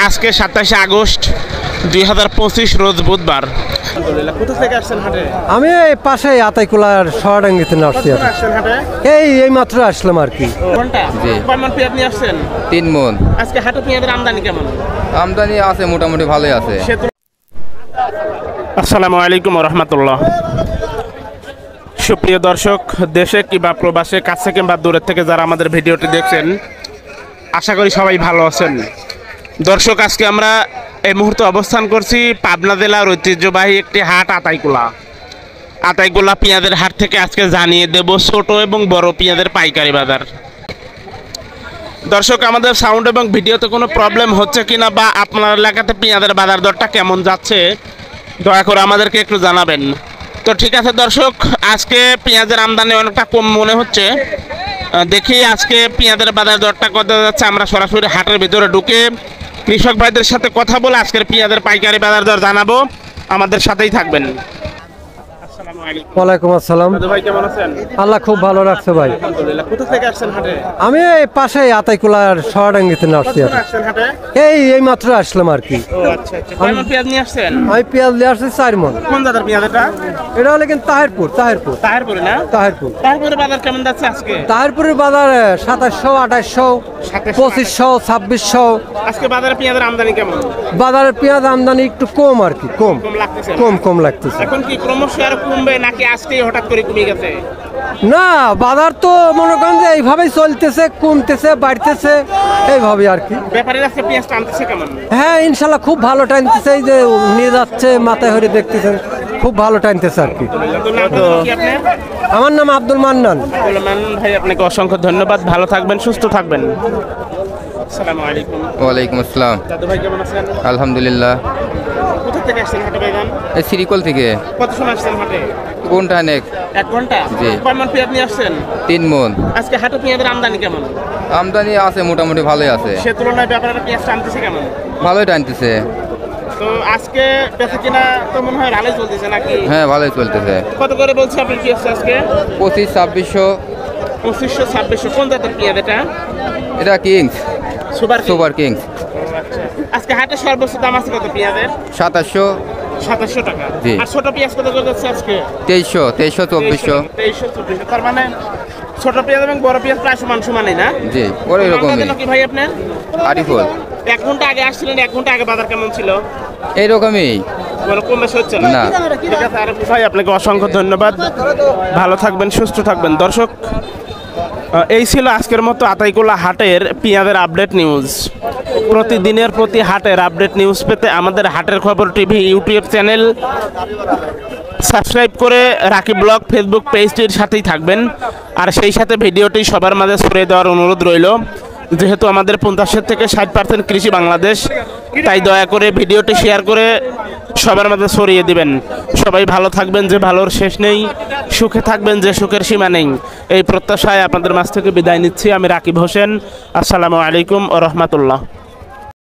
আজকে 27 আগস্ট 2025 রোজ বুধবার। কোথা থেকে আসছেন হাটে? আমি এই পাশে আতাইকুলার শহরাঙ্গিতে আসছি। এই মাত্র আসলাম আর কি। কয়মন পেঁয়াজ নিয়ে আসছেন? 3 মণ। আজকে হাটে পেঁয়াজের আমদানি কেমন? আমদানি আছে, মোটামুটি ভালোই আছে। আসসালামু আলাইকুম ওয়া রাহমাতুল্লাহ। সুপ্রিয় দর্শক, দেশে কিংবা প্রবাসে, কাছে কিংবা দূরের থেকে যারা আমাদের ভিডিওটি দেখছেন, আশা করি সবাই ভালো আছেন। দর্শক, আজকে আমরা এই মুহূর্তে অবস্থান করছি পাবনা জেলার ঐতিহ্যবাহী একটি হাট আতাইকুলা পেঁয়াজের হাট থেকে। আজকে জানিয়ে দেব ছোট এবং বড় পেঁয়াজের পাইকারি বাজার। দর্শক, আমাদের সাউন্ড এবং ভিডিওতে কোনো প্রবলেম হচ্ছে কিনা বা আপনার এলাকাতে পেঁয়াজের বাজার দরটা কেমন যাচ্ছে দয়া করে আমাদেরকে একটু জানাবেন। তো ঠিক আছে দর্শক, আজকে পেঁয়াজের আমদানি অনেকটা কম মনে হচ্ছে। দেখি আজকে পেঁয়াজের বাজার দরটা কত যাচ্ছে। আমরা সরাসরি হাটের ভিতরে ঢুকে কৃষক ভাইদের সাথে কথা বলে আজকের পেঁয়াজের পাইকারি বাজার দর জানাবো। আমাদের সাথেই থাকবেন। ওয়ালাইকুম আসসালাম। ভাই কেমন আছেন? আল্লাহ খুব ভালো রাখছে ভাই। আলহামদুলিল্লাহ। কোথা থেকে আসছেন হাটে? আমি এই পাশে আতাইকুলার শহরাঙ্গিতে আসছি। এই মাত্র আসলাম আর কি। আচ্ছা আচ্ছা। কয়মন পেঁয়াজ নিয়ে আসছেন? আমি পেঁয়াজ নিয়ে আসছি 4 মণ। কোন জাতের পেঁয়াজ এটা? এটা হলো কিন্তু তাহিরপুরে না? তাহিরপুরের বাজার কেমন যাচ্ছে আজকে? তাহিরপুরের বাজার 2700, 2800, 2500, 2600। আজকে বাজারে পেঁয়াজের আমদানি কেমন? বাজারের পেঁয়াজ আমদানি একটু কম আর কি, কম লাগতেছে। কম লাগতেছে। এখন কি ক্রমশ আর কমবে নাকি আজকেই হঠাৎ করে কমে গেছে? না, বাজার তো মনে করেন যে এইভাবেই চলতেছে, কমতেছে, বাড়তেছে, এইভাবে আর কি। ব্যাপারীরা আজকে পেঁয়াজ টানতেছে কেমন? হ্যাঁ, ইনশাল্লাহ খুব ভালো টানতেছে। এই যে নিয়ে যাচ্ছে মাথায় হরে দেখতেছেন, খুব ভালো টানতেছে আর কি। আমার নাম আব্দুল মান্নান। ভাই, আপনাকে অসংখ্য ধন্যবাদ। ভালো থাকবেন, সুস্থ থাকবেন। আসসালামু আলাইকুম। ওয়ালাইকুম আসসালাম। দাদু ভাই কেমন আছেন? আলহামদুলিল্লাহ। কোথা থেকে আসছেন হাটে ভাইজান? এই শ্রীকল থেকে। কত সময় আসছেন হাটে? কোনটা অনেক? 1 ঘন্টা। জি। কয়মন পেঁয়াজ নিয়ে আসছেন? 3 মণ। আজকে হাটে পেঁয়াজের আমদানি কেমন? আমদানি আছে, মোটামুটি ভালোই আছে। সে তুলনায় ব্যাপারীরা পেঁয়াজ টানতেছে কেমন? ভালোই টানতেছে। তো আজকে বেচা কিনা তো মনে হয় ভালোই চলতেছে নাকি? হ্যাঁ, ভালোই চলতেছে। কত করে বলছে আপনার পেঁয়াজ আজকে? 2500, 2600। 2500, 2600। কোন জাতের পেঁয়াজ এটা? এটা কিংস, সুপার কিংস। আচ্ছা। আজকে হাটে সর্বোচ্চ দাম আছে কত পেঁয়াজের? 2700। 2700 টাকা। জি। আর ছোট পেঁয়াজ কত করে যাচ্ছে আজকে? 2300, 2400। 2300। তার মানে ছোট পেঁয়াজ এবং বড় পেঁয়াজ প্রায় সমানই না? জি, ওই রকমই। কি ভাই আপনার? আরিফুল। 1 ঘন্টা আগে আসছিলেন, 1 ঘন্টা আগে বাজার কেমন ছিল? এইরকমই। কম বেশি হচ্ছে না? ঠিক আছে আরিফুল ভাই, আপনাকে অসংখ্য ধন্যবাদ। ভালো থাকবেন, সুস্থ থাকবেন। দর্শক, এই ছিল আজকের মতো আতাইকুলা হাটের পেঁয়াজের আপডেট নিউজ। প্রতিদিনের প্রতি হাটের আপডেট নিউজ পেতে আমাদের হাটের খবর টিভি ইউটিউব চ্যানেল সাবস্ক্রাইব করে রাকিব ব্লগ ফেসবুক পেজটির সাথেই থাকবেন। আর সেই সাথে ভিডিওটি সবার মাঝে ছড়িয়ে দেওয়ার অনুরোধ রইল। যেহেতু আমাদের 50 থেকে 60% কৃষি বাংলাদেশ, তাই দয়া করে ভিডিওটি শেয়ার করে সবার মাঝে ছড়িয়ে দিবেন। সবাই ভালো থাকবেন, যে ভালোর শেষ নেই। সুখে থাকবেন, যে সুখের সীমা নেই। এই প্রত্যাশায় আপনাদের মাঝ থেকে বিদায় নিচ্ছি আমি রাকিব হোসেন। আসসালামু আলাইকুম ওয়া রাহমাতুল্লাহ।